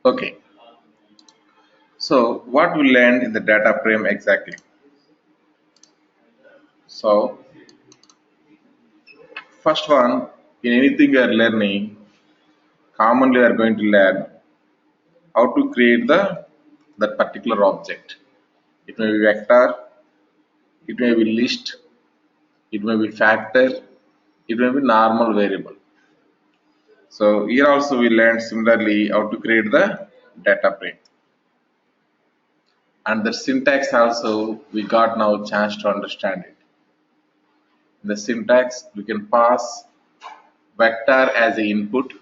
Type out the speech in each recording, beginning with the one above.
Okay, so what we learned in the data frame exactly? So first one, in anything you are learning, commonly you are going to learn how to create that particular object. It may be vector, it may be list, it may be factor, it may be normal variable. So here also we learned similarly how to create the data frame. And the syntax also we got now chance to understand it. In the syntax we can pass vector as a input,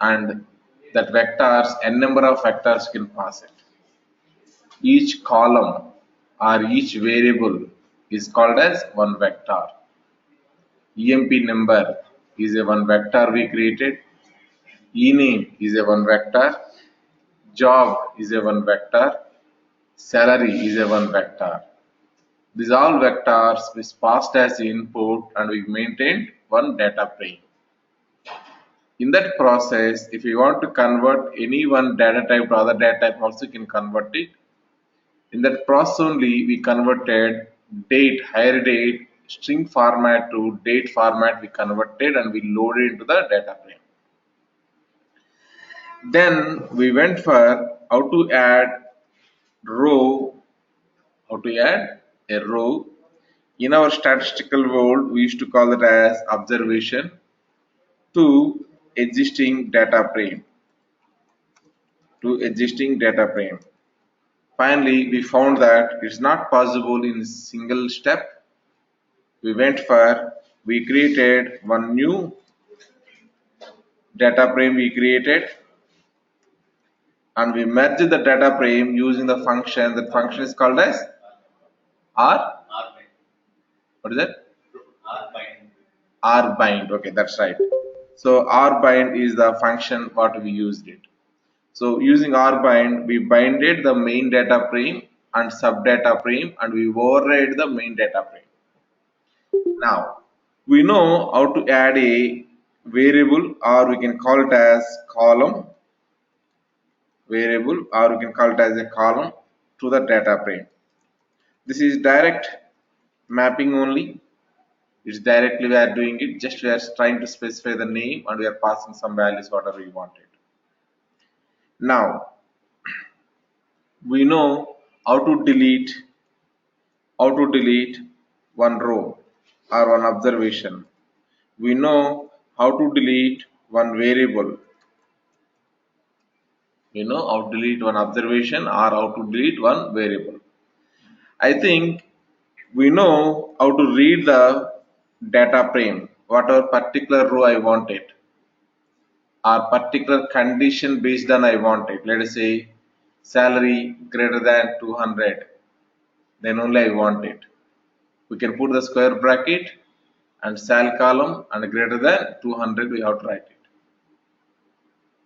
and that vectors n number of vectors you can pass it. Each column or each variable is called as one vector. EMP number is a one vector we created. E-name is a one vector. Job is a one vector. Salary is a one vector. These all vectors is passed as input and we maintained one data frame. In that process, if you want to convert any one data type to other data type, also you can convert it. In that process only, we converted date, higher date, string format to date format we converted and we loaded into the data frame. Then we went for how to add row, how to add a row. In our statistical world, we used to call it as observation to existing data frame. Finally, we found that it's not possible in a single step. We created one new data frame we created, and we merged the data frame using the function. That function is called as R. What is that? rbind. Okay, that's right. So rbind is the function what we used it. So using rbind, we binded the main data frame and sub data frame, and we override the main data frame. Now we know how to add a variable, or we can call it as column variable, or we can call it as a column to the data frame. This is direct mapping only. It's directly we are doing it, just we are trying to specify the name and we are passing some values whatever we wanted. Now we know how to delete one row or one observation. We know how to delete one variable. We know how to delete one observation or how to delete one variable. I think we know how to read the data frame, whatever particular row I want it, or particular condition based on I want it. Let us say salary greater than 200, then only I want it. We can put the square bracket and sal column and greater than 200 we have to write it.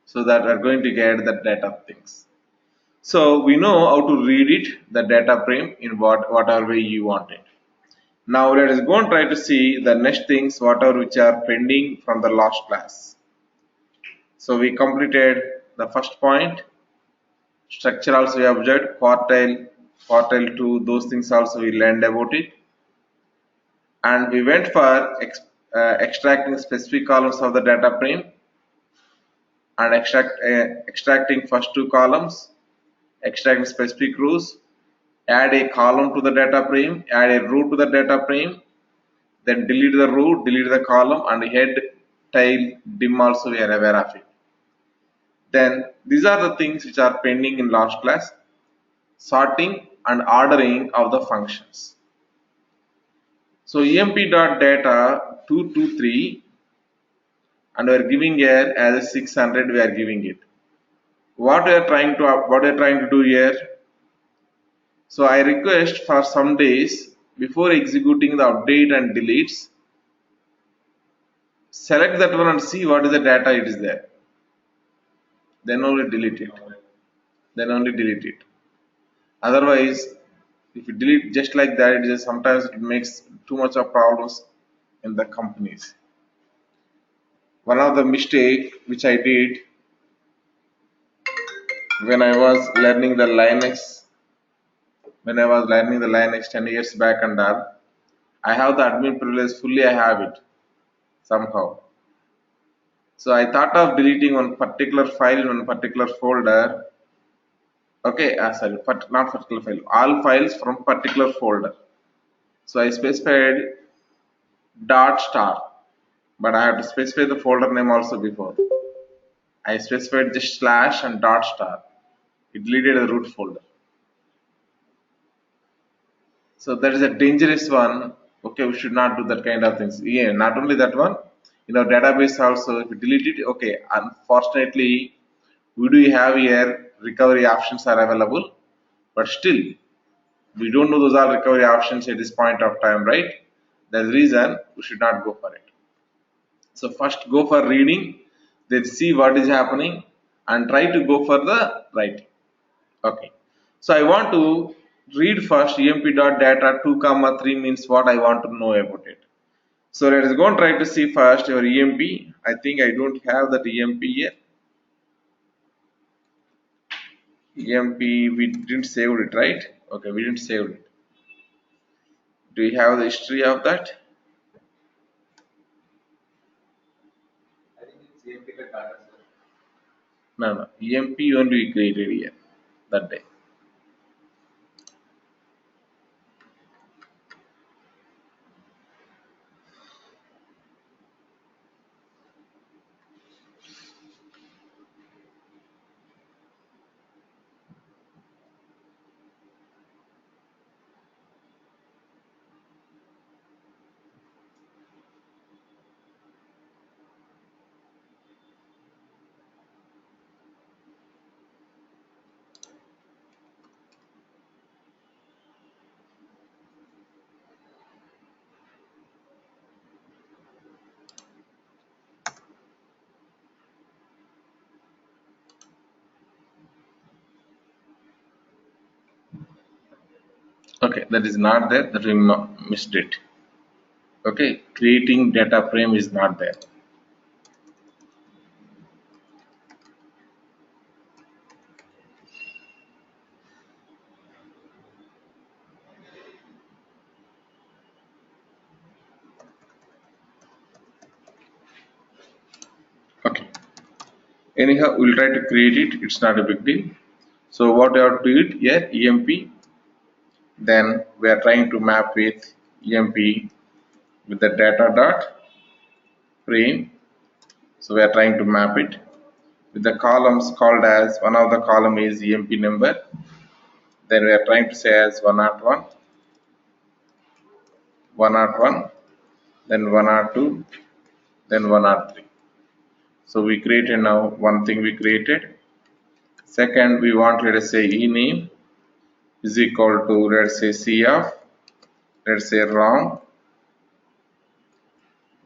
So that we are going to get the data things. So we know how to read it, the data frame in whatever way you want it. Now let us go and try to see the next things whatever which are pending from the last class. So we completed the first point. Structure also we observed, quartile 2, those things also we learned about it. And we went for extracting specific columns of the data frame and extracting first two columns, extracting specific rows, add a column to the data frame, add a row to the data frame, then delete the row, delete the column, and head, tail, dim also we are aware of it. Then these are the things which are pending in last class: sorting and ordering of the functions. So emp.data 223, and we are giving here as 600 we are giving it. What we are trying to do here? So I request for some days before executing the update and deletes, select that one and see what is the data it is there. Then only delete it. Otherwise, if you delete just like that, sometimes it makes too much of problems in the companies. One of the mistake which I did, when I was learning the Linux, when I was learning the Linux 10 years back and all, I have the admin privilege fully. I have it somehow. So I thought of deleting one particular file in one particular folder. Okay, sorry, not particular file, all files from particular folder. So I specified dot star, but I have to specify the folder name also before. I specified just slash and dot star. It deleted the root folder. So that is a dangerous one. Okay, we should not do that kind of things. Yeah, not only that one, in our database also, if you delete it, okay, unfortunately, we do have here recovery options are available, but still, we don't know those are recovery options at this point of time, right? That's the reason we should not go for it. So first go for reading, then see what is happening and try to go for the writing. Okay. So I want to read first emp.data 2 comma 3 means what I want to know about it. So let us go and try to see first your emp. I think I don't have that emp here. Emp we didn't save it, right? Okay, we didn't save it. Do you have the history of that? No. emp only we created here that day. Okay, that is not there, that we missed it. Okay, creating data frame is not there. Okay, anyhow, we'll try to create it, it's not a big deal. So what we have to do it here, emp, then we are trying to map with emp with the data dot frame. So we are trying to map it with the columns called as one of the column is emp number. Then we are trying to say as 101, 101, then 102, then 103. So we created now one thing we created. Second, we want let us say ename is equal to let's say cf, let's say rom.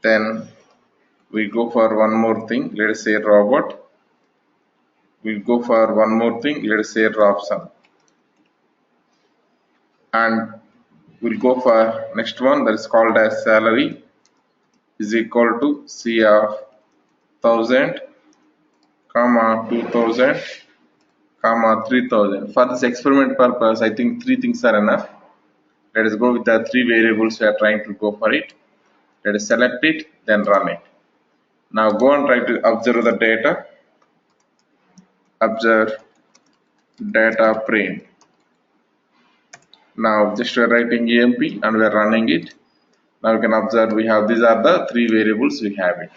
Then we go for one more thing, let us say robot. We'll go for one more thing, let us say Robson. And we'll go for next one that is called as salary is equal to C of 1000, comma 2000, comma 3000. For this experiment purpose, I think three things are enough. Let us go with the three variables we are trying to go for it. Let us select it, then run it. Now go and try to observe the data. Observe data frame. Now just we are writing emp and we are running it. Now you can observe we have these are the three variables we have it.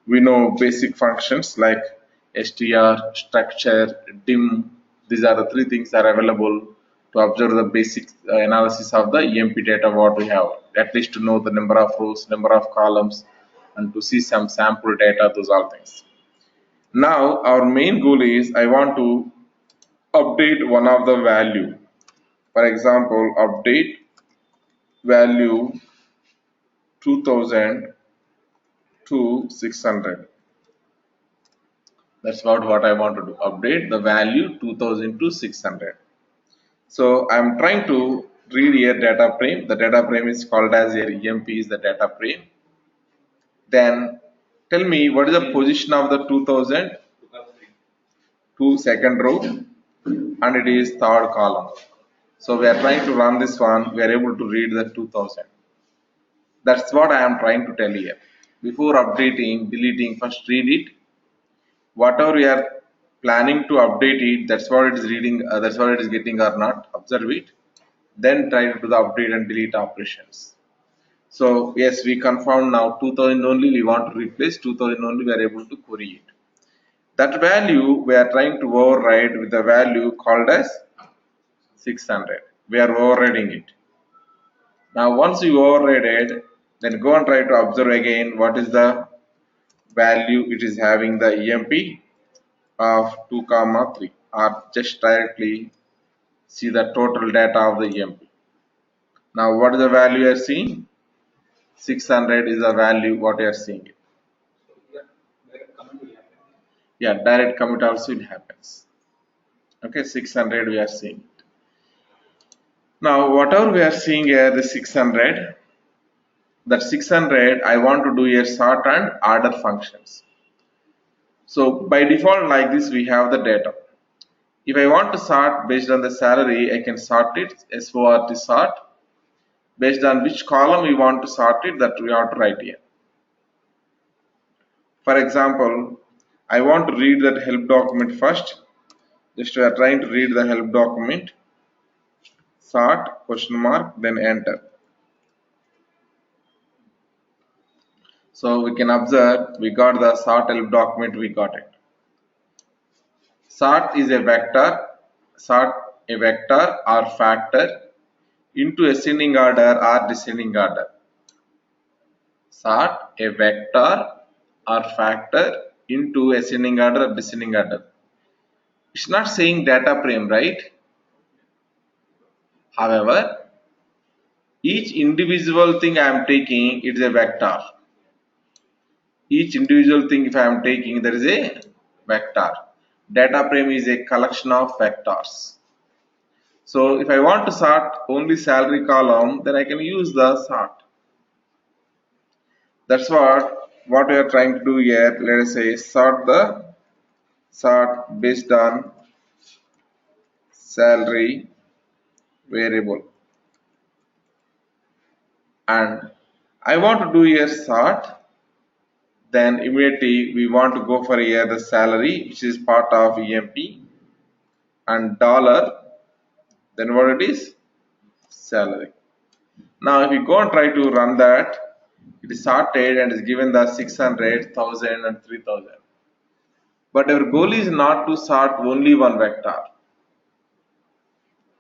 We know basic functions like str, structure, dim. These are the three things that are available to observe the basic analysis of the emp data what we have. At least to know the number of rows, number of columns, and to see some sample data. Those are things. Now our main goal is I want to update one of the value. For example, update value 2000 to 600. That's what I want to do. Update the value 2000 to 600. So I'm trying to read here data frame. The data frame is called as here emp is the data frame. Then tell me what is the position of the 2000? to second row and it is third column. So we are trying to run this one, we are able to read the 2000. That's what I am trying to tell here. Before updating, deleting, first read it. Whatever we are planning to update it, that's what it is reading, that's what it is getting or not, observe it. Then try to do the update and delete operations. So yes, we confirm now 2000 only we want to replace, 2000 only we are able to query it. That value we are trying to override with the value called as 600. We are overriding it. Now once you override it, then go and try to observe again what is the value it is having the EMP of 2 comma 3, or just directly see the total data of the EMP. Now what is the value you are seeing? 600 is the value what you are seeing. Yeah, direct commit also it happens. Okay, 600 we are seeing. Now whatever we are seeing here, the 600, that 600 I want to do a sort and order functions. So by default like this we have the data. If I want to sort based on the salary, I can sort it, SORT sort. Based on which column we want to sort it, that we have to write here. For example, I want to read that help document first. Just we are trying to read the help document. Sort, question mark, then enter. So we can observe we got the sort help document, we got it. Sort is a vector, sort a vector or factor into ascending order or descending order. Sort a vector or factor into ascending order or descending order. It's not saying data frame, right? However, each individual thing I am taking, it is a vector. Each individual thing if I am taking, there is a vector. Data frame is a collection of vectors. So if I want to sort only salary column, then I can use the sort. That's what we are trying to do here. Let us say sort based on salary variable, and I want to do here sort. Then immediately we want to go for here the salary, which is part of EMP, and dollar, then what it is, salary. Now if we go and try to run that, it is sorted and is given the 600, 1000 and 3000. But our goal is not to sort only one vector.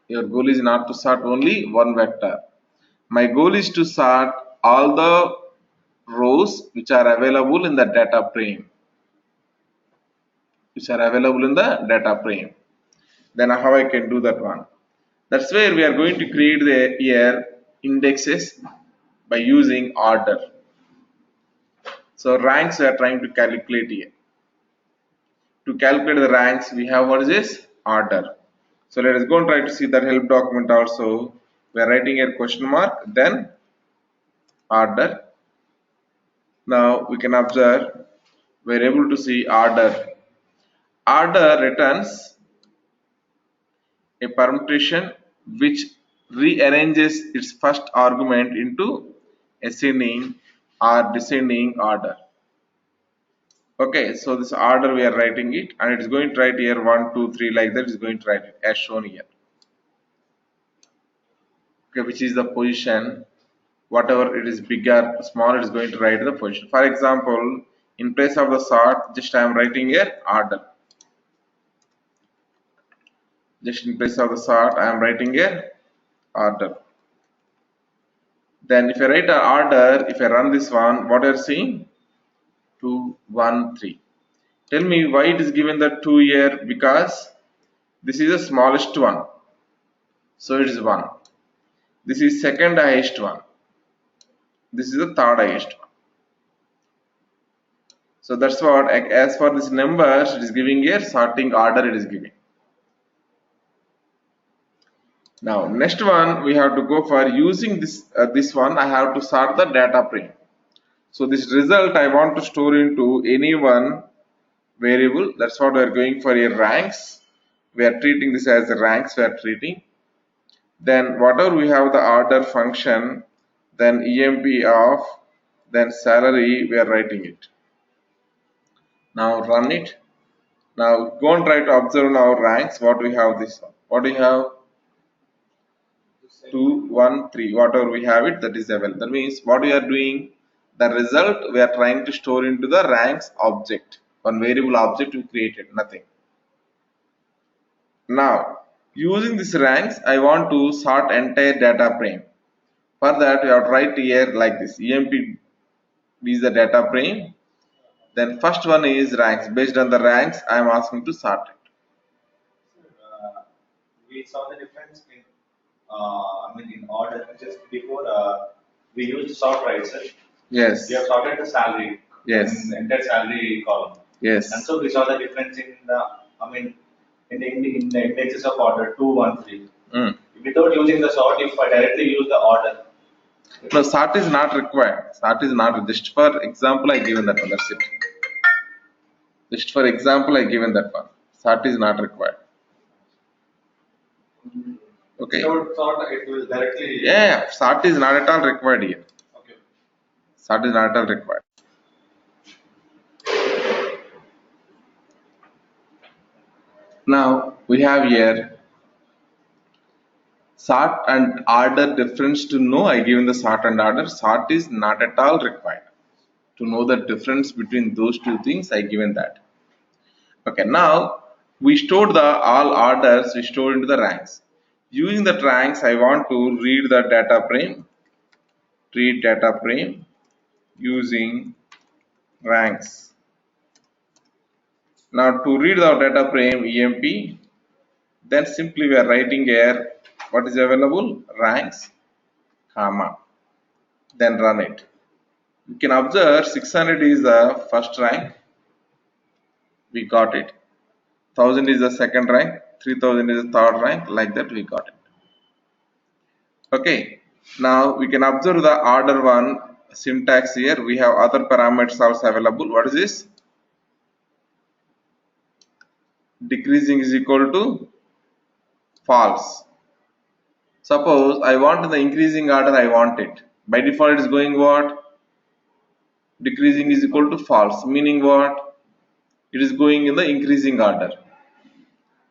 Your goal is not to sort only one vector. My goal is to sort all the rows which are available in the data frame. Then how I can do that one? That's where we are going to create the here indexes by using order. So ranks we are trying to calculate here. To calculate the ranks, we have what is this? Order. So let us go and try to see that help document also. We are writing a question mark, then order. Now we can observe we are able to see order. Order returns a permutation which rearranges its first argument into ascending or descending order. Okay, so this order we are writing it, and it is going to write here 1, 2, 3 like that. It is going to write it as shown here. Okay, which is the position. Whatever it is bigger, smaller, it is going to write the position. For example, in place of the sort, just I am writing here order. Just in place of the sort, I am writing here order. Then if I write an order, if I run this one, what are you seeing? 2, 1, 3. Tell me why it is given the 2 here, because this is the smallest one. So it is 1. This is second highest one. This is the third highest one. So that's what, as for this numbers, it is giving here sorting order it is giving. Now next one we have to go for using this one. I have to sort the data frame. So this result I want to store into any one variable. That's what we are going for here, ranks. We are treating this as ranks we are treating. Then whatever we have the order function, then emp of, then salary, we are writing it. Now run it. Now go and try to observe now ranks. What we have this one. What we have? 2, 1, 3. Whatever we have it, that is available. That means what we are doing, the result we are trying to store into the ranks object. One variable object we created, nothing. Now using this ranks, I want to sort entire data frame. For that, we have to write here like this. emp is the data frame. Then first one is ranks. Based on the ranks, I am asking to sort it. We saw the difference in, in order just before we used sort, right, sir? Yes. We have sorted the salary. Yes. In the entire salary column. Yes. And so we saw the difference in the, in the indexes of order 2, 1, 3. Without using the sort, if I directly use the order. No, sort is not required. Sort is not. Just for example, I given that one. That's it. Just for example, I given that one. Sort is not required. Okay. Without sort, it will directly. Yeah, sort is not at all required here. Okay. Sort is not at all required. Now we have here sort and order difference to know. I given the sort and order. Sort is not at all required. To know the difference between those two things, I given that. Okay, now we stored the all orders, we stored into the ranks. Using the ranks, I want to read the data frame. Read data frame using ranks. Now to read the data frame emp, then simply we are writing here what is available, ranks, comma, then run it. You can observe 600 is the first rank, we got it. 1000 is the second rank, 3000 is the third rank, like that we got it. Okay, now we can observe the order one syntax here. We have other parameters also available. What is this? Decreasing is equal to false. Suppose I want in the increasing order, I want it. By default it is going what? Decreasing is equal to false, meaning what? It is going in the increasing order.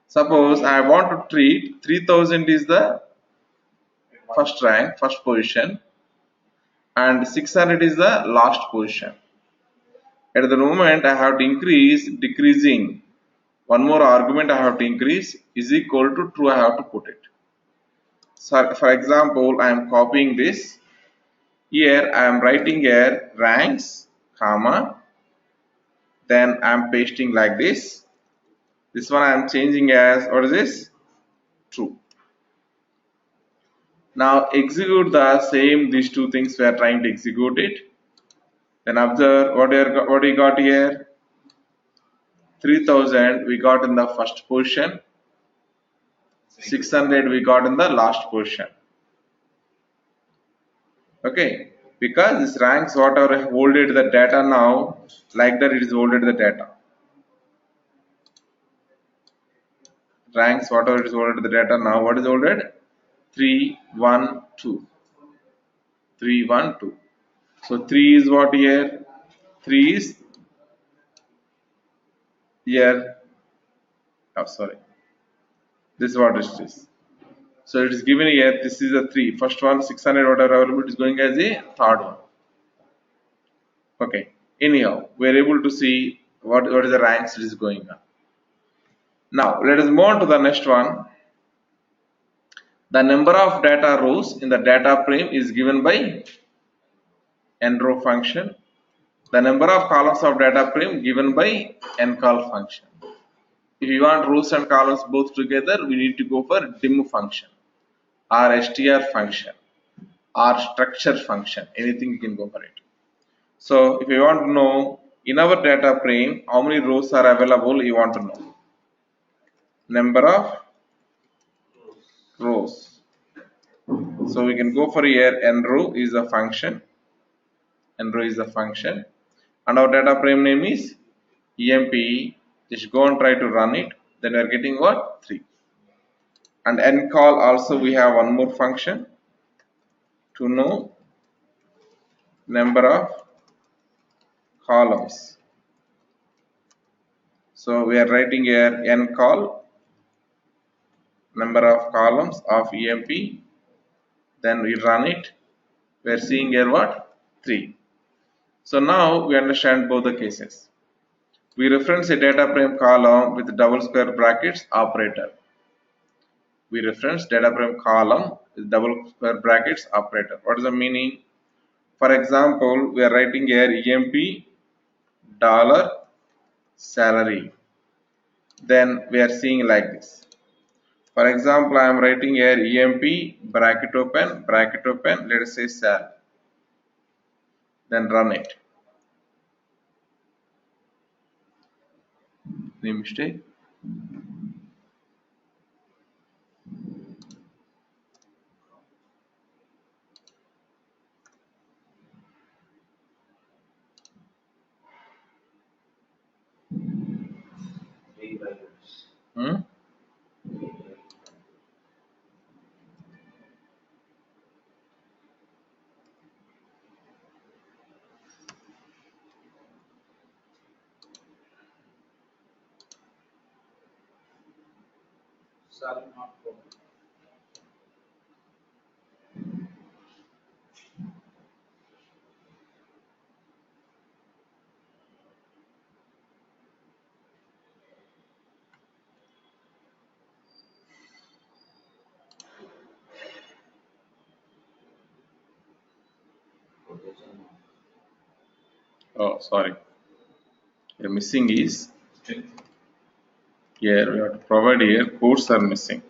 Suppose I want to treat 3000 is the first rank, first position, and 600 is the last position. At the moment I have to increase decreasing. One more argument I have to increase is equal to true, I have to put it. So for example, I am copying this. Here I am writing here ranks, comma, then I am pasting like this. This one I am changing as, what is this? True. Now execute the same, these two things we are trying to execute it. Then observe what we got here. 3000 we got in the first position. 600 we got in the last position. Okay, because this ranks whatever holded the data now, like that it is holded the data. Ranks whatever it is holded the data now, what is holded? 3, 1, 2. 3, 1, 2. So 3 is what here? 3 is here. Oh, sorry. This is what it is. So it is given here. This is a 3. First one 600 whatever available is going as a third one. Okay. Anyhow, we are able to see what is the ranks it is going on. Now let us move on to the next one. The number of data rows in the data frame is given by nrow function. The number of columns of data frame given by ncol function. If you want rows and columns both together, we need to go for dim function or str function or structure function. Anything you can go for it. So if you want to know in our data frame how many rows are available, you want to know number of rows. So we can go for here nrow is a function. Nrow is a function, and our data frame name is emp Just go and try to run it. Then we are getting what? 3. And ncall also we have one more function to know number of columns. So we are writing here ncall number of columns of EMP. Then we run it. We are seeing here what? 3. So now we understand both the cases. We reference a data frame column with double square brackets operator. We reference data frame column with double square brackets operator. What is the meaning? For example, we are writing here EMP dollar salary. Then we are seeing like this. For example, I am writing here EMP bracket open, let us say sal. Then run it. Any mistake? Hmm? Oh, sorry. The missing is here. We have to provide here quotes are missing.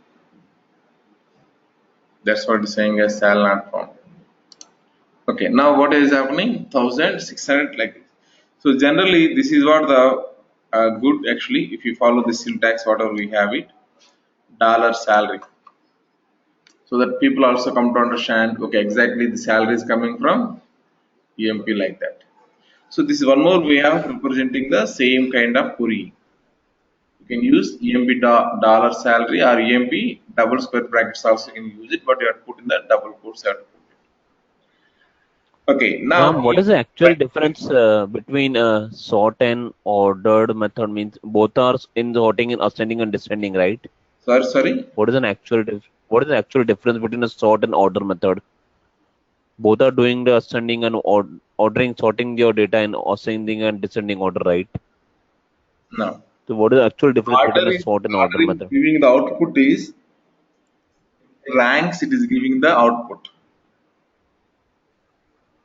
That's what it's saying as sal not found. Okay, now what is happening? 1600 like this. So generally, this is what the good actually. If you follow the syntax, whatever we have it, dollar salary. So that people also come to understand. Okay, exactly the salary is coming from EMP like that. So this is one more way of representing the same kind of query. You can use EMP dollar salary or EMP double square brackets also you can use it, but you have to put in the double quotes. You have to put it. Okay, now Ram, what is the actual difference between sort and ordered method? Means both are in sorting and ascending and descending, right? sorry. What is what is the actual difference between a sort and order method? Both are doing the ascending and ordering, sorting your data in ascending and descending order, right? No. So what is the actual difference between a sort and order Order is method? giving the output is ranks. It is giving the output.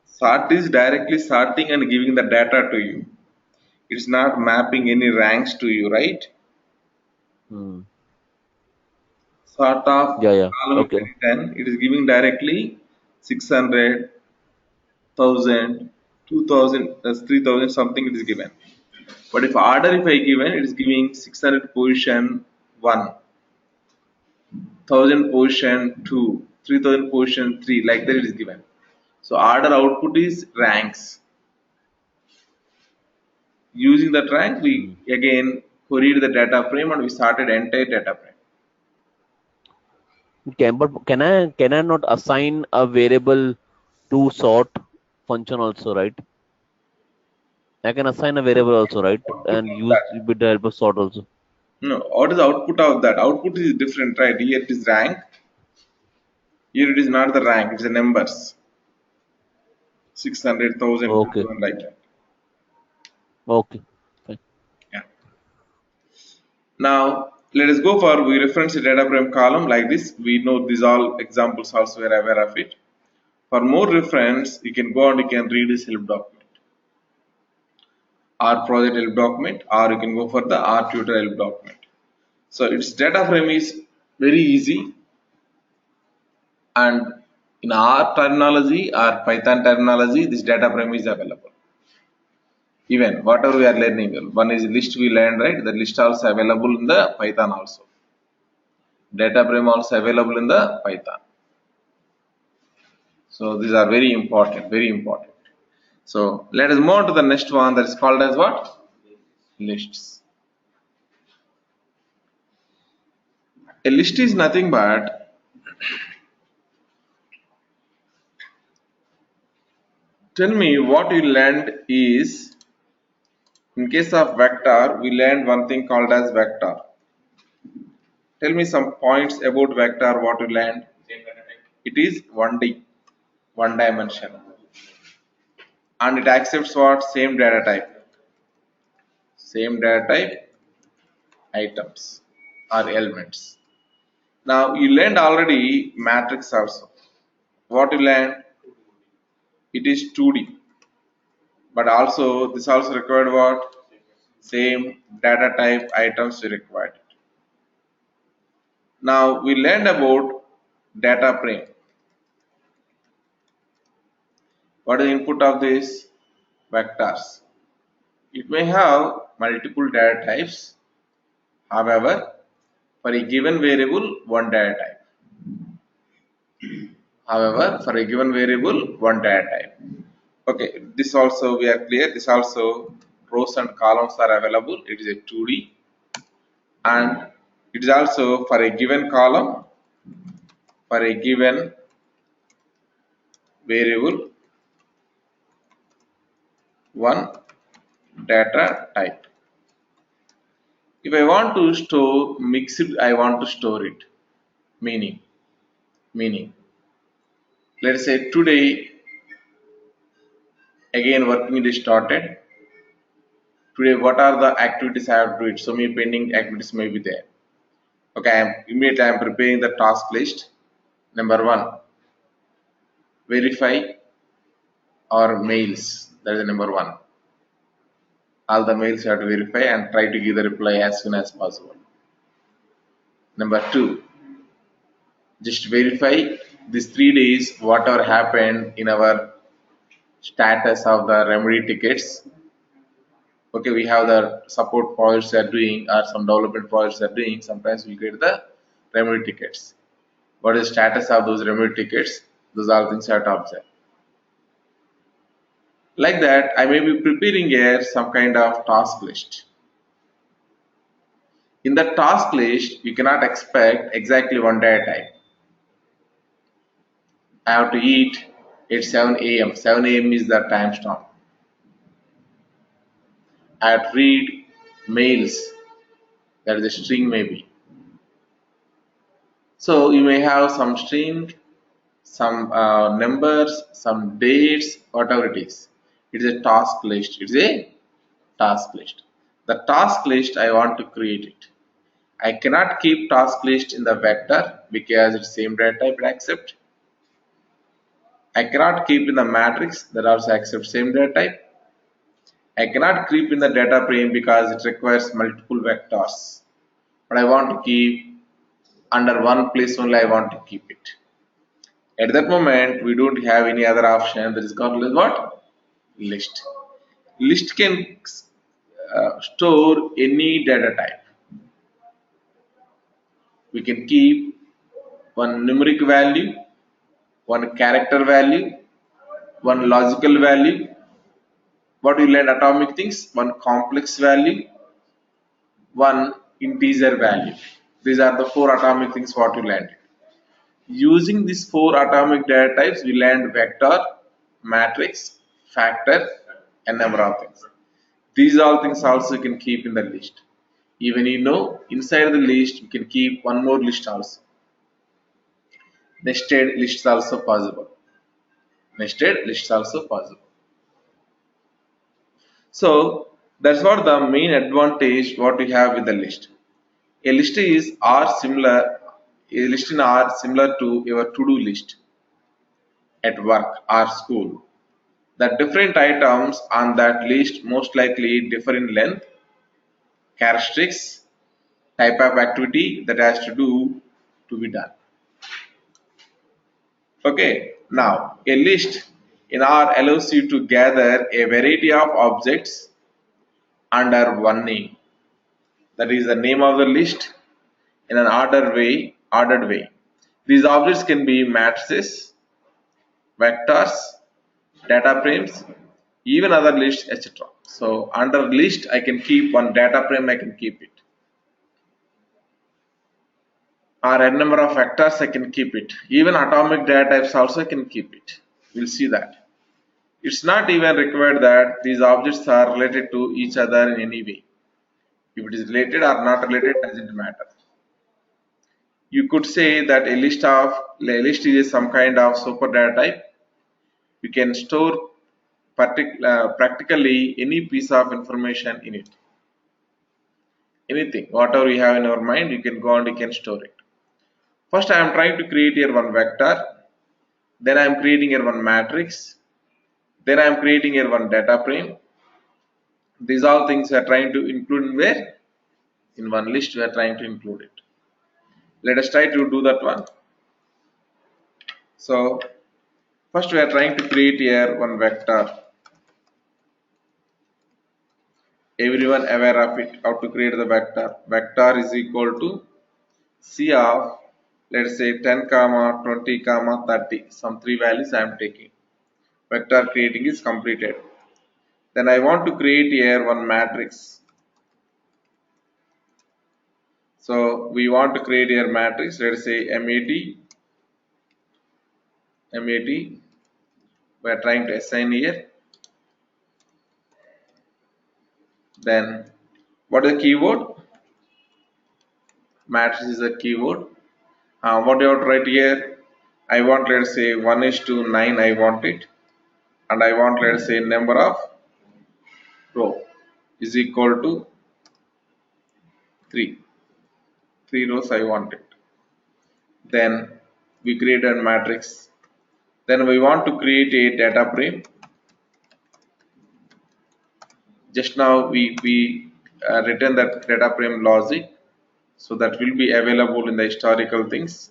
Sort is directly sorting and giving the data to you. It's not mapping any ranks to you, right? Hmm. Sort of Yeah, yeah. column Okay. 10, it is giving directly 600, 1000, 2000, that's 3000 something it is given. But if order if I given, it is giving 600 position 1, 1000 position 2, 3000 position 3, like that it is given. So order output is ranks. Using that rank, Hmm. we again queried the data frame and we started entire data frame. Okay, but can I not assign a variable to sort function also, right? I can assign a variable also, right? Output And of use that. with the help of sort also. No, what is the output of that? Output is different, right? Here it is rank. Here it is not the rank, it's the numbers. 600,000, Okay. 2,000 like that. Okay. Fine. Yeah. Now let us go for we reference a data frame column like this. We know these all examples also we are aware of it. For more reference, you can go and you can read this help document. R project help document, or you can go for the R tutor help document. So its data frame is very easy, and in R terminology or Python terminology, this data frame is available. Even whatever we are learning, one is list we learned, right? The list also available in the Python also. Data frame also available in the Python. So these are very important, very important. So let us move on to the next one that is called as what? Lists. A list is nothing but tell me what you learned is in case of vector we learned one thing called as vector. Tell me some points about vector what you learned. Same data type. It is 1D, one dimension, and it accepts what? Same data type. Same data type items or elements. Now you learned already matrix also. What you learned? It is 2D, but also this also required what? Same data type items we required. Now we learned about data frame. What is the input of this? Vectors. It may have multiple data types. However, for a given variable, one data type. However, for a given variable, one data type. Okay, this also we are clear. This also rows and columns are available. It is a 2D, and it is also for a given column, for a given variable, one data type. If I want to store mixed, I want to store it. Meaning. Let's say today again working is started. Today what are the activities I have to do it? So many pending activities may be there. Okay, immediately I am preparing the task list. Number one, verify or mails. That is the number one. All the mails you have to verify and try to give the reply as soon as possible. Number two, just verify these 3 days whatever happened in our status of the remedy tickets. Okay, we have the support projects they are doing or some development projects they are doing. Sometimes we get the remedy tickets. What is the status of those remedy tickets? Those are things I have to observe. Like that, I may be preparing here some kind of task list. In the task list, you cannot expect exactly one data type. I have to eat at 7 a.m. 7 a.m. is the time stamp. I have to read mails. That is a string maybe. So you may have some string, some numbers, some dates, whatever it is. It is a task list. It is a task list. The task list I want to create it. I cannot keep task list in the vector because it's same data type it accept. I cannot keep in the matrix that also accepts same data type. I cannot keep in the data frame because it requires multiple vectors. But I want to keep under one place only I want to keep it. At that moment we don't have any other option that is called what? List. List can store any data type. We can keep one numeric value, one character value, one logical value. What we learned atomic things, one complex value, one integer value. These are the four atomic things what we learned. Using these four atomic data types, we learned vector, matrix, factor, and number of things. These all things also you can keep in the list. Even you know inside the list you can keep one more list also. Nested lists also possible. Nested lists also possible. So that's what the main advantage what we have with the list. A list is R similar. A list in R similar to your to-do list at work or school. The different items on that list most likely differ in length, characteristics, type of activity that has to do to be done. Okay, now a list in R allows you to gather a variety of objects under one name. That is the name of the list in an ordered way. These objects can be matrices, vectors, data frames, even other lists, etc. So under list I can keep one data frame, I can keep it. or n number of vectors, I can keep it. Even atomic data types also can keep it. We'll see that. It's not even required that these objects are related to each other in any way. If it is related or not related doesn't matter. You could say that a list is some kind of super data type. You can store practically any piece of information in it. Anything, whatever you have in your mind, you can go and you can store it. First, I am trying to create here one vector. Then I am creating here one matrix. Then I am creating here one data frame. These all things we are trying to include in where? In one list we are trying to include it. Let us try to do that one. So first we are trying to create here one vector. Everyone aware of it, how to create the vector. Vector is equal to C of, let's say 10 comma 20 comma 30. Some three values I am taking. Vector creating is completed. Then I want to create here one matrix. So we want to create here matrix. Let's say MAT. We are trying to assign here. Then what is the keyword? Matrix is the keyword. What do you have to write here? I want, let's say 1:9 I want it, and I want, let's say number of row is equal to 3. 3 rows I want it. Then we create a matrix. Then we want to create a data frame. Just now we written that data frame logic, so that will be available in the historical things.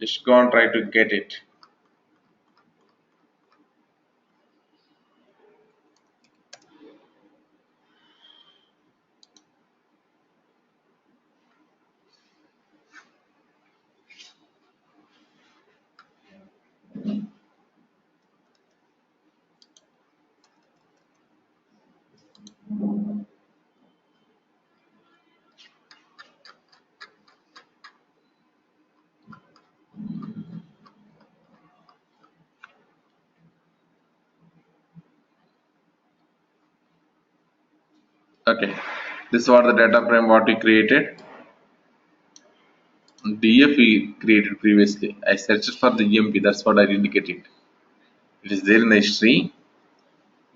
Just go and try to get it. Okay, this is what the data frame what we created. DF we created previously. I searched for the EMP, that's what I didn't get it. It is there in the history,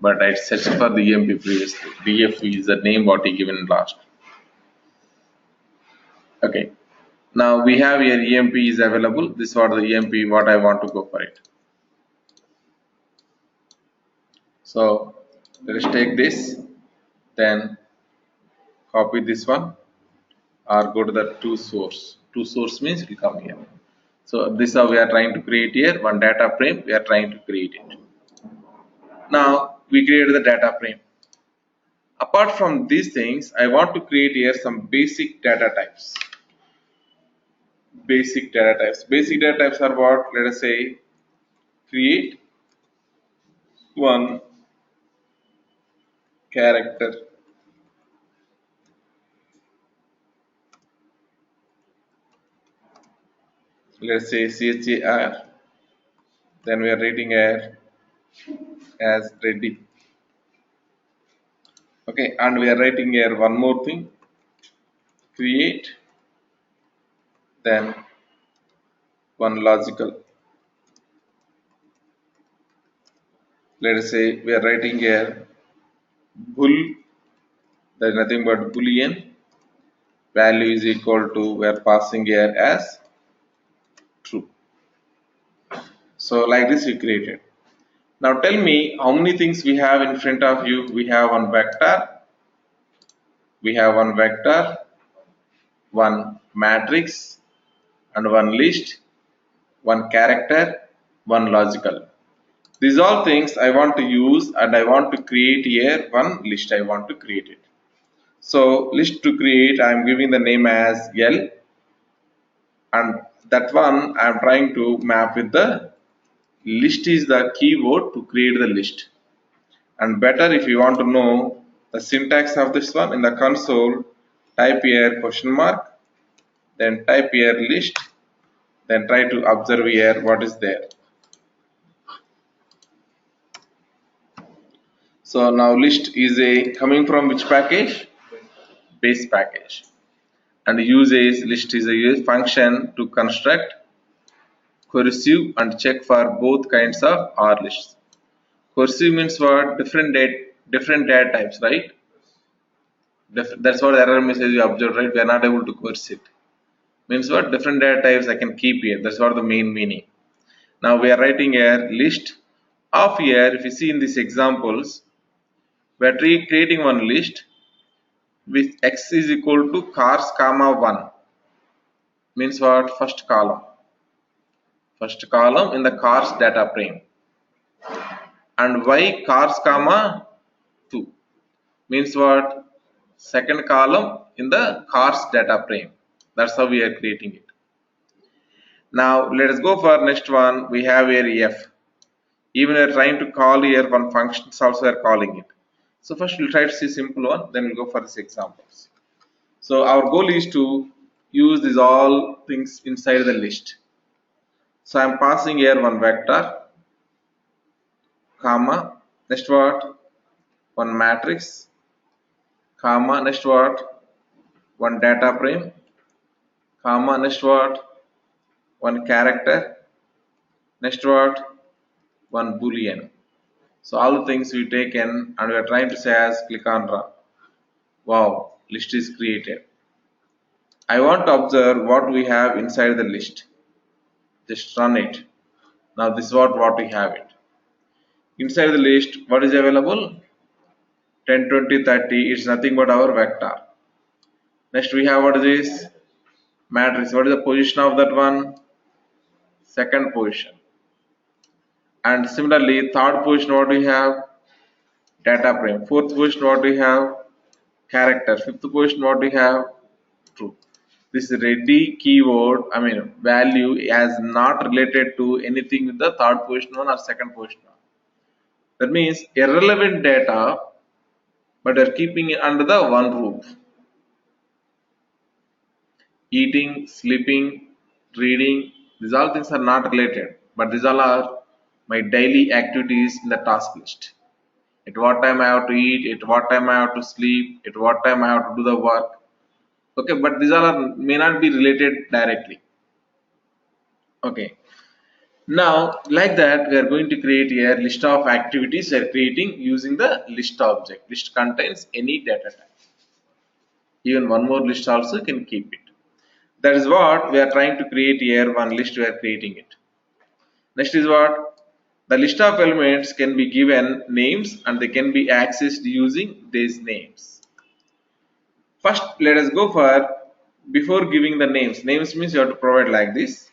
but I searched for the EMP previously. DF is the name what he given last. Okay, now we have here EMP is available. This is what the EMP what I want to go for it. So let us take this, then copy this one, or go to the to source. To source means it will come here. So this is how we are trying to create here one data frame. We are trying to create it. Now we created the data frame. Apart from these things, I want to create here some basic data types. Basic data types. Basic data types are what? Let us say create one character. Let's say CHAR. Then we are writing here as ready. Okay, and we are writing here one more thing. Create, then one logical. Let us say we are writing here bool. There is nothing but boolean. Value is equal to, we are passing here as true. So like this we created. Now tell me how many things we have in front of you. We have one vector, one matrix, and one list, one character, one logical. These all things I want to use, and I want to create here one list. I want to create it. So list to create, I am giving the name as L, and that one I am trying to map with the list is the keyword to create the list. And better, if you want to know the syntax of this one, in the console type here question mark then type here list, then try to observe here what is there. So now list is a coming from which package? Base package. And usage list is a function to construct, cursive and check for both kinds of R lists. Cursive means what? Different data types, right? That's what error message you observed, right? We are not able to curse it. Means what? Different data types I can keep here. That's what the main meaning. Now we are writing here list of here. If you see in these examples, we are creating one list with x is equal to cars comma 1. Means what? First column in the cars data frame, and y cars comma 2 means what? Second column in the cars data frame. That's how we are creating it. Now let us go for next one. We have here f. Even we are trying to call here one functions also we are calling it. So first we'll try to see simple one, then we'll go for these examples. So our goal is to use these all things inside the list. So I'm passing here one vector, comma, next what? One matrix, comma, next what? One data frame, comma, next what? One character, next what? One boolean. So all the things we taken and we are trying to say as click on run. Wow, list is created. I want to observe what we have inside the list. Just run it. Now this is what we have it. Inside the list, what is available? 10, 20, 30. It's nothing but our vector. Next we have what is this? Matrix. What is the position of that one? Second position. And similarly, third position what we have? Data frame. Fourth position what we have? Character. Fifth position what we have? True. This ready keyword, value is not related to anything with the third position one or second position one. That means irrelevant data, but we are keeping it under the one roof. Eating, sleeping, reading, these all things are not related, but these all are my daily activities in the task list. At what time I have to eat, at what time I have to sleep, at what time I have to do the work. Okay, but these all may not be related directly. Okay. Now, like that, we are going to create a list of activities we are creating using the list object. List contains any data type. Even one more list also can keep it. That is what we are trying to create here. One list we are creating it. Next is what? The list of elements can be given names and they can be accessed using these names. First, let us go for before giving the names. Names means you have to provide like this.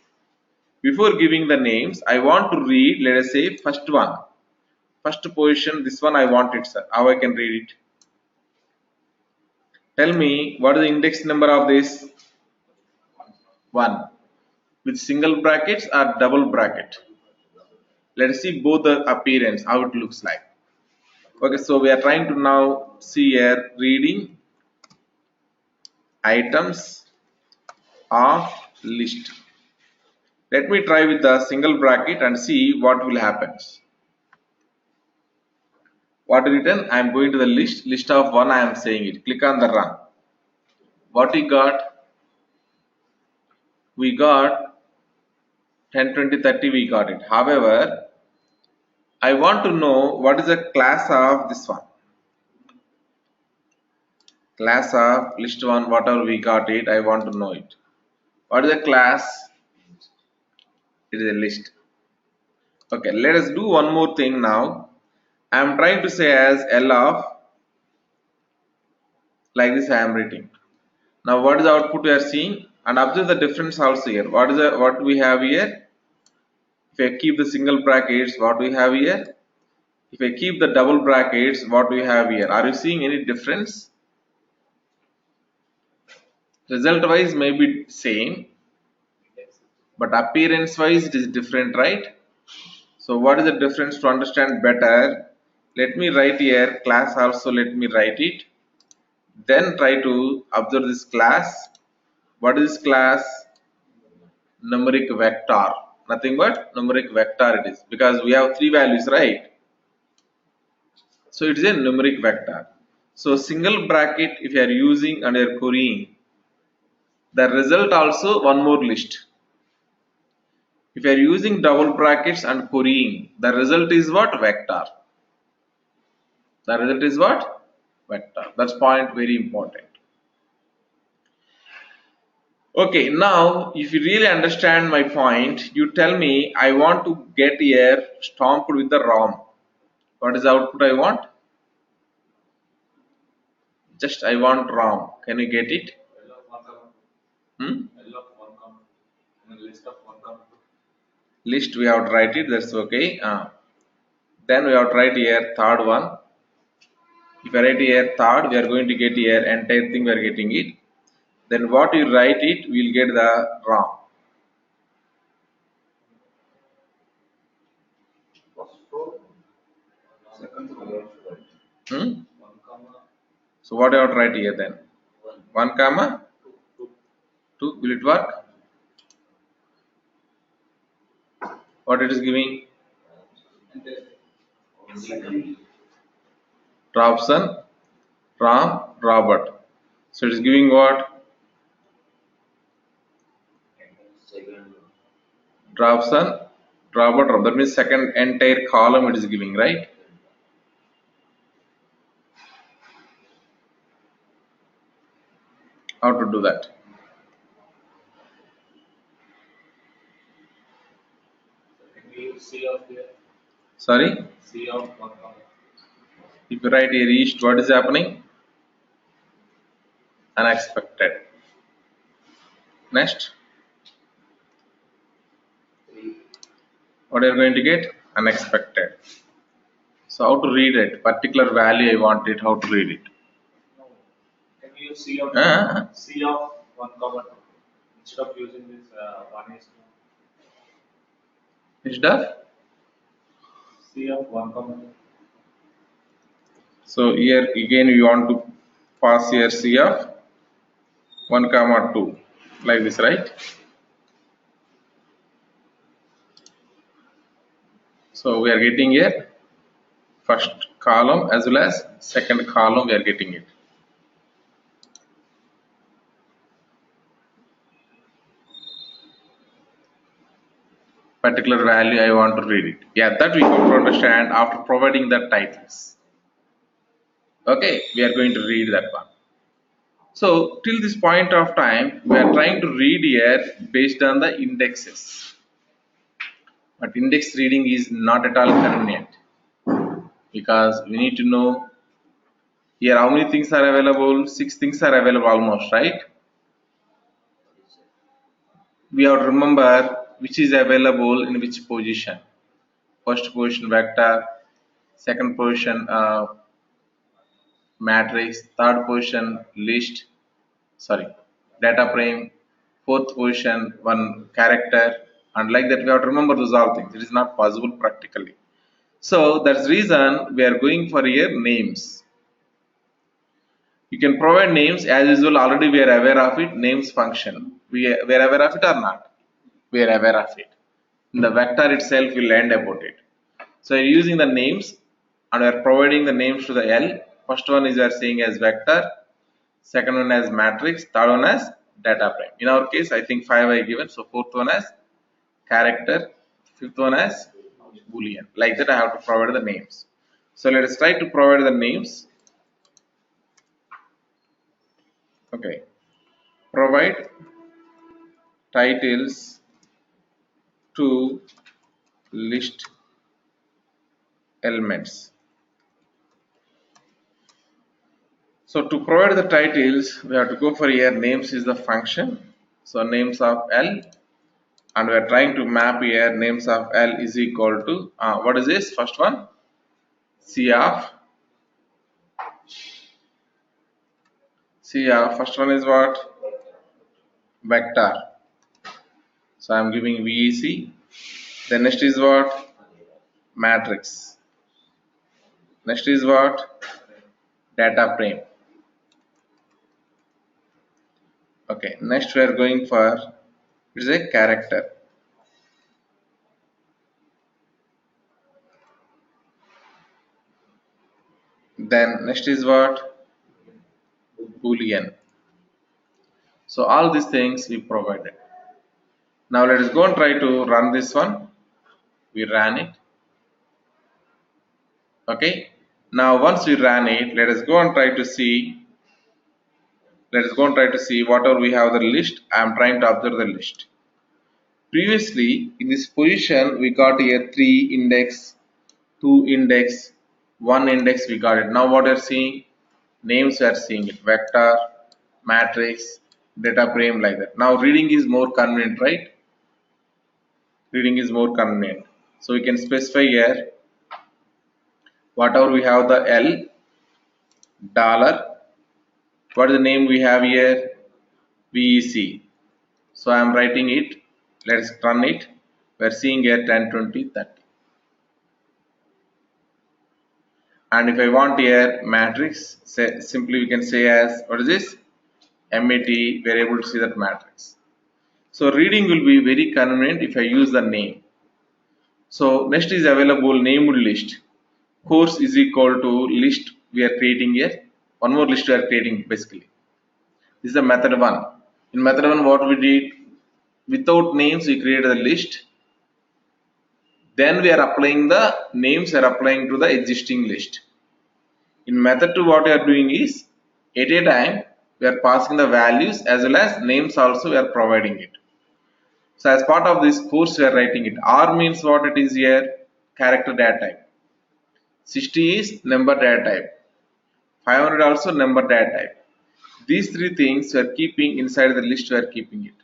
Before giving the names, I want to read, let us say, first one. First position, this one I want it, sir. How I can read it? Tell me, what is the index number of this? 1. With single brackets or double bracket? Let us see both the appearance, how it looks like. Okay, so we are trying to now see here, reading items of list. Let me try with the single bracket and see what will happen. What written? I am going to the list of 1 I am saying it. Click on the run. What we got? We got 10, 20, 30 we got it. However, I want to know what is the class of this one. Class of list 1, whatever we got it, I want to know it. What is the class? It is a list. Okay, let us do one more thing now. I am trying to say as L of, like this I am writing. Now what is the output we are seeing? And observe the difference also here. What we have here? If I keep the single brackets, what we have here? If I keep the double brackets, what we have here? Are you seeing any difference? Result wise may be same, but appearance wise it is different, right? So what is the difference to understand better? Let me write here class also, let me write it. Then try to observe this class. What is class? Numeric vector. Nothing but numeric vector it is, because we have 3 values, right? So it is a numeric vector. So single bracket if you are using and you are querying, the result also one more list. If you are using double brackets and querying, the result is what? Vector. The result is what? Vector. That's point very important. Okay, now if you really understand my point, you tell me I want to get here stomped with the ROM. What is the output I want? Just I want ROM. Can you get it? Hmm? List we have to write it, that's okay. Then we have to write here third one. If I write here third, we are going to get here entire thing we are getting it. Then what you write it, we will get the ROM. Hmm? So what I have to write here then? 1 comma 2. Will it work? What it is giving? Robson, Ram, Robert. So it is giving what? Robson, Robert. That means second entire column it is giving, right? How to do that? Sorry? If you write here east, what is happening? Unexpected. Next. What are you going to get? Unexpected. So how to read it? Particular value I want it. How to read it? Can you C of C of 1 comma 2 instead of using this 1 is Instead of? C of 1 comma 2. So here again we want to pass here C of 1 comma 2 like this, right? So we are getting here first column as well as second column we are getting it. Particular value I want to read it. Yeah, that we got to understand after providing the titles. Okay, we are going to read that one. So till this point of time, we are trying to read here based on the indexes. But index reading is not at all convenient, because we need to know here how many things are available. 6 things are available almost, right? We have to remember which is available in which position. First position vector, second position matrix, third position list, sorry, data frame, fourth position one character, and like that we have to remember those all things. It is not possible practically. So that's the reason we are going for here names. You can provide names as usual. Already we are aware of it. Names function. We are aware of it or not? We are aware of it. In the vector itself we learned about it. So you're using the names and we are providing the names to the L. First one is we are saying as vector, second one as matrix, third one as data frame. In our case, I think 5 I given. So fourth one as character, fifth one as boolean. Like that I have to provide the names. So let us try to provide the names. Okay. Provide titles to list elements. So to provide the titles, we have to go for here. Names is the function. So names of L, and we are trying to map here names of L is equal to what is this? First one, C of first one is what? Vector. So I am giving VEC. The next is what? Matrix. Next is what? Data frame. Okay, next we are going for, it is a character. Then next is what? Boolean. So all these things we provided. Now let us go and try to run this one. We ran it. Okay. Now once we ran it, let us go and try to see. Let us go and try to see whatever we have the list. I am trying to observe the list. Previously in this position we got here 3 index, 2 index, 1 index we got it. Now what we are seeing? Names we are seeing it. Vector, matrix, data frame, like that. Now reading is more convenient, right? Reading is more convenient. So we can specify here whatever we have the L, dollar, what is the name we have here? VEC. So I am writing it. Let's run it. We are seeing here 10, 20, 30. And if I want here matrix, simply we can say as, what is this? MAT, we are able to see that matrix. So reading will be very convenient if I use the name. So next is available named list. Course is equal to list we are creating here. One more list we are creating basically. This is the method 1. In method 1 what we did, without names we created a list. Then we are applying the names are applying to the existing list. In method 2 what we are doing is, at a time we are passing the values as well as names also we are providing it. So as part of this course we are writing it. R means what it is here? Character data type. 60 is number data type. 500 also number data type. These 3 things we are keeping inside the list we are keeping it.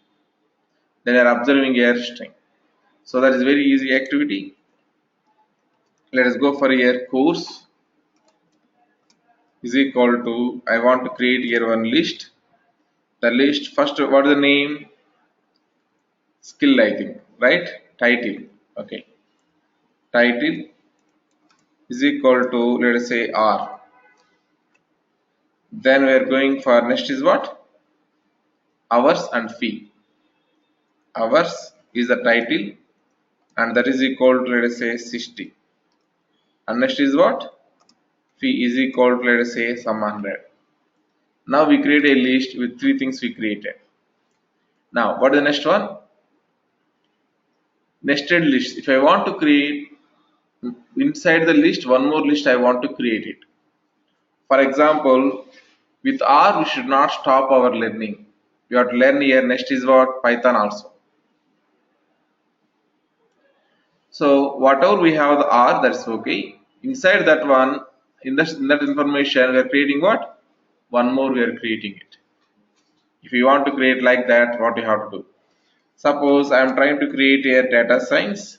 Then we are observing here string. So that is very easy activity. Let us go for here course is equal to, I want to create here one list. The list first, what is the name? Skill, I think, right? Title. Okay. Title is equal to, let us say, R. Then we are going for next is what? Hours and fee. Hours is the title and that is equal to, let us say, 60. And next is what? Fee is equal to, let us say, some 100. Now we create a list with 3 things we created. Now what is the next one? Nested list. If I want to create inside the list one more list, I want to create it. For example, with R we should not stop our learning. We have to learn here. Next is what? Python also. So whatever we have the R, that's okay. Inside that one, in that information we are creating what? One more we are creating it. If you want to create like that, what you have to do? Suppose I am trying to create a data science.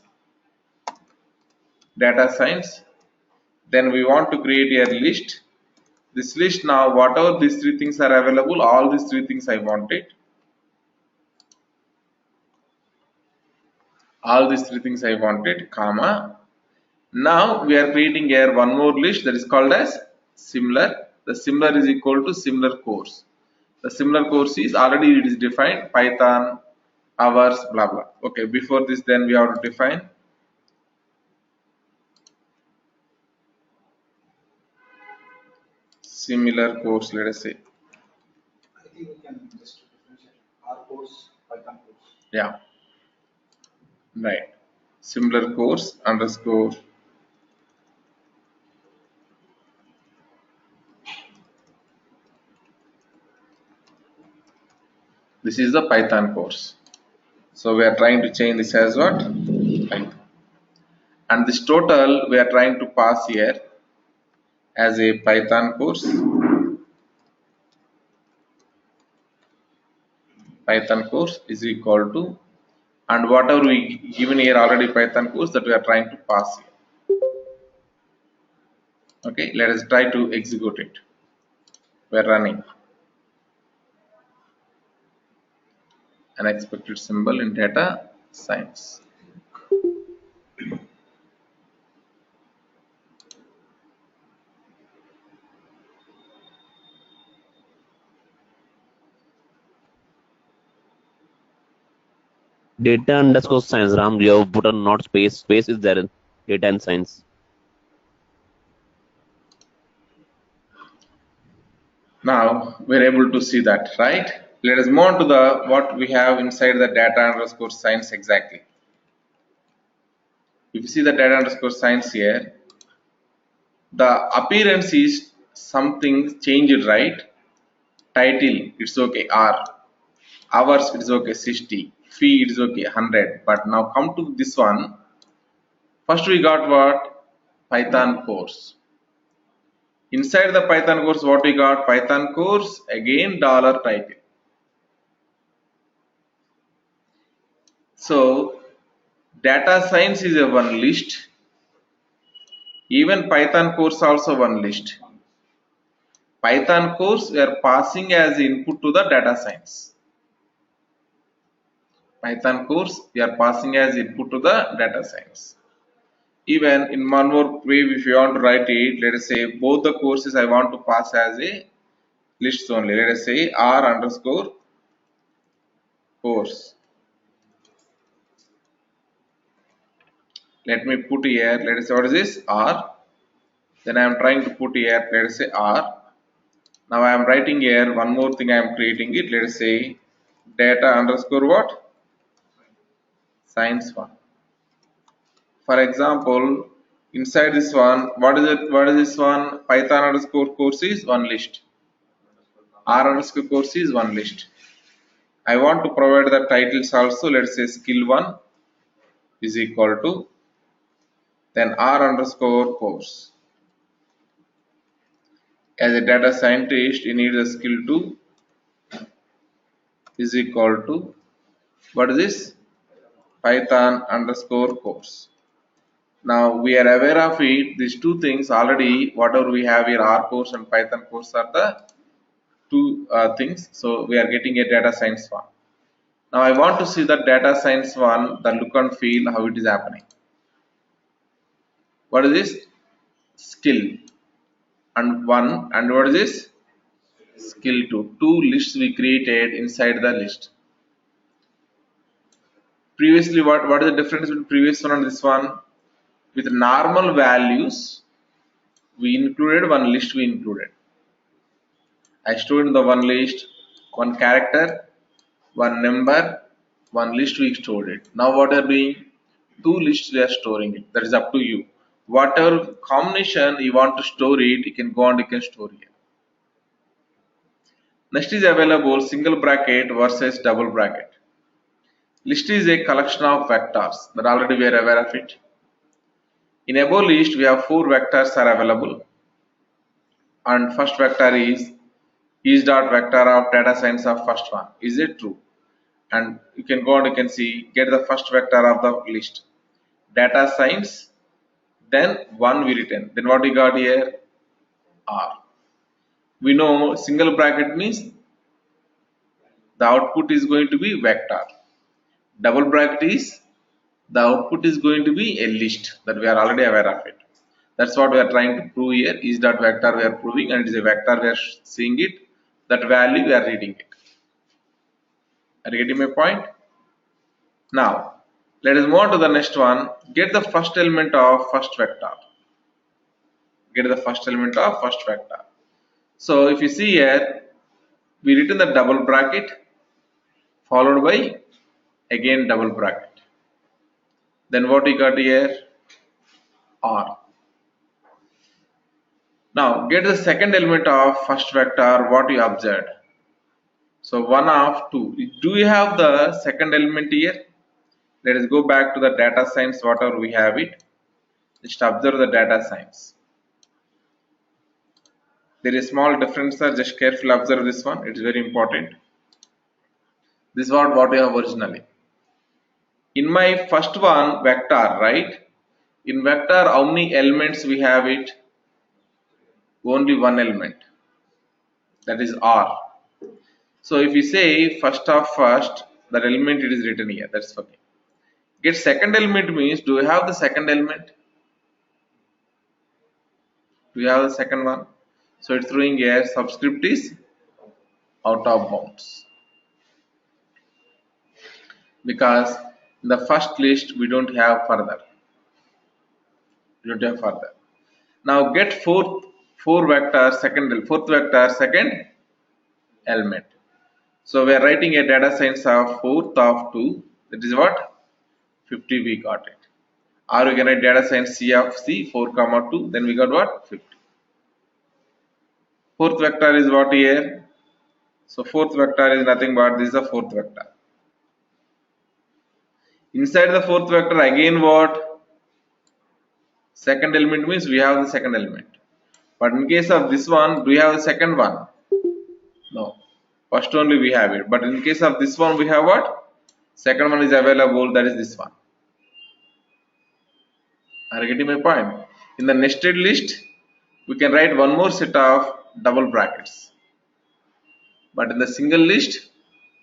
Then we want to create a list. This list now, whatever these 3 things are available, all these 3 things I want it. All these 3 things I wanted, comma. Now we are creating here one more list that is called as similar. The similar is equal to similar course. The similar course is already it is defined Python, hours, blah blah. Okay, before this then we have to define similar course, let us say. I think we can just differentiate R course, Python course. Yeah, right. Similar course underscore this is the Python course. So we are trying to change this as what? Python. And this total we are trying to pass here as a Python course. Python course is equal to, and whatever we given here already Python course that we are trying to pass here. Okay, let us try to execute it. We are running. Unexpected symbol in data science. Data underscore science. Ram, you have put on not space. Space is there in data and science. Now we're able to see that, right? Let us move on to the what we have inside the data underscore science exactly. If you see the data underscore science here, the appearance is something changed, right? Title, it's okay, R. Hours, it's okay, 60. Fee, it's okay, 100. But now come to this one. First we got what? Python course. Inside the Python course, what we got? Python course, again dollar title. So data science is a one list. Even Python course also one list. Python course we are passing as input to the data science. Python course we are passing as input to the data science. Even in one more way, if you want to write it, let us say both the courses I want to pass as a list only. Let us say R underscore course. Let me put here, let us say what is this? R. Then I am trying to put here, let us say R. Now I am writing here one more thing, I am creating it. Let us say data underscore what? Science 1. For example, inside this one, what is it? What is this one? Python underscore course is one list. R underscore course is one list. I want to provide the titles also. Let's say skill 1 is equal to then R underscore course. As a data scientist, you need the skill 2 is equal to what is this? Python underscore course. Now we are aware of it. These two things already, whatever we have here, R course and Python course are the two things. So we are getting a data science one. Now I want to see the data science one, the look and feel, how it is happening. What is this? Skill and 1, and what is this? Skill 2. Two lists we created inside the list. Previously, what is the difference between previous one and this one? With normal values, we included one list we included. I stored in the one list, one character, one number, one list we stored it. Now what are doing? Two lists we are storing it. That is up to you. Whatever combination you want to store it, you can go and you can store here. Next is available single bracket versus double bracket. List is a collection of vectors that already we are aware of it. In above list we have 4 vectors are available, and first vector is dot vector of data science of first one. Is it true? And you can go and you can see get the first vector of the list. Data science, then 1 we written. Then what we got here? R. We know single bracket means the output is going to be vector. Double bracket is the output is going to be a list, that we are already aware of it. That's what we are trying to prove here. Is that vector we are proving, and it is a vector we are seeing it. That value we are reading it. Are you getting my point? Now let us move on to the next one. Get the first element of first vector. Get the first element of first vector. So if you see here, we written the double bracket followed by again double bracket. Then what we got here? R. Now get the second element of first vector, what you observed. So 1 of 2. Do you have the second element here? Let us go back to the data science, whatever we have it. Just observe the data science. There is small difference, sir. Just carefully observe this one. It is very important. This is what we have originally. In my first one, vector, right? In vector, how many elements we have it? Only one element. That is R. So if we say first of first, that element it is written here. That's okay. Get second element means, do we have the second element? Do we have the second one? So it's throwing here subscript is out of bounds, because In the first list, we don't have further. We don't have further. Now get fourth vector second element. So we are writing a data science of fourth of 2. That is what? 50 we got it. Or we can write data science C of C 4 comma 2. Then we got what? 50. Fourth vector is what here? So fourth vector is nothing but this is the fourth vector. Inside the fourth vector again what? Second element means we have the second element. But in case of this one, do we have the second one? No. First only we have it. But in case of this one, we have what? Second one is available, that is this one. Are you getting my point? In the nested list, we can write one more set of double brackets. But in the single list,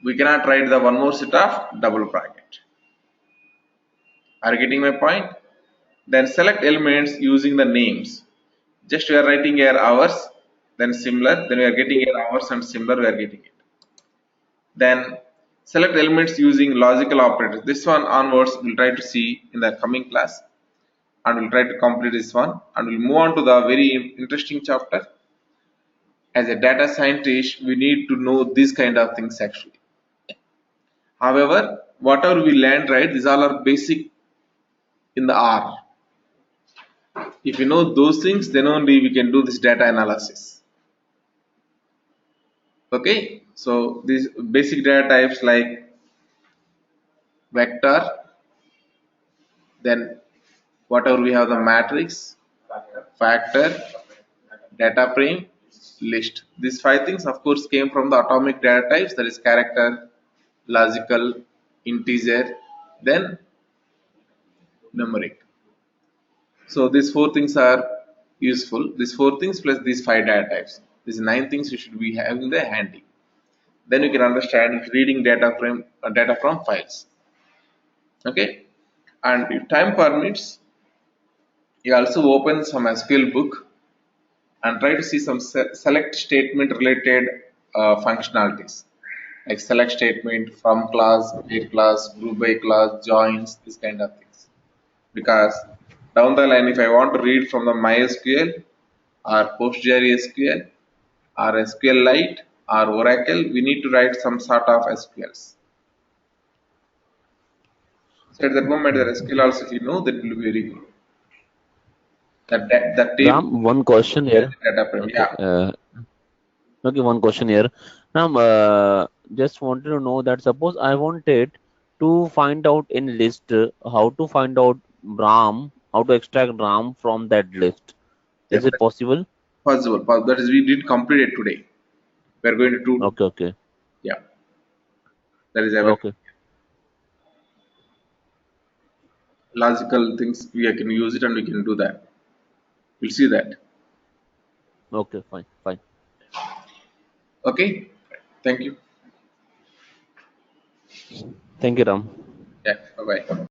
we cannot write the one more set of double bracket. Are you getting my point? Then select elements using the names. Just we are writing here hours, then similar, then we are getting here hours and similar, we are getting it. Then select elements using logical operators. This one onwards we'll try to see in the coming class, and we'll try to complete this one, and we'll move on to the very interesting chapter. As a data scientist, we need to know these kind of things actually. However, whatever we learned, right, these all are basic in the R. If you know those things, then only we can do this data analysis. Okay, so these basic data types like vector, then whatever we have the matrix, factor, data frame, list. These 5 things of course came from the atomic data types, that is character, logical, integer, then numeric. So these 4 things are useful. These 4 things plus these 5 data types. These 9 things you should be having the handy. Then you can understand if reading data from files. Okay, and if time permits, you also open some SQL book and try to see some select statement related functionalities, like select statement, from class, where class, group by class, joins, this kind of things. Because down the line, if I want to read from the MySQL or PostgreSQL or SQLite or Oracle, we need to write some sort of SQLs. So at that moment, the SQL also, if you know, that will be very good. That table. Ram, one question here. Data frame. Okay, Yeah. okay, one question here. Ram, just wanted to know that suppose I wanted to find out in list how to find out RAM, how to extract RAM from that list. Is it possible? Possible. That is, we did complete it today. We are going to do. Okay, okay, Yeah. That is available. okay, Logical things we can use it and we can do that. We'll see that. okay, fine, fine. Okay. Thank you. Thank you, Ram. Yeah. Bye bye.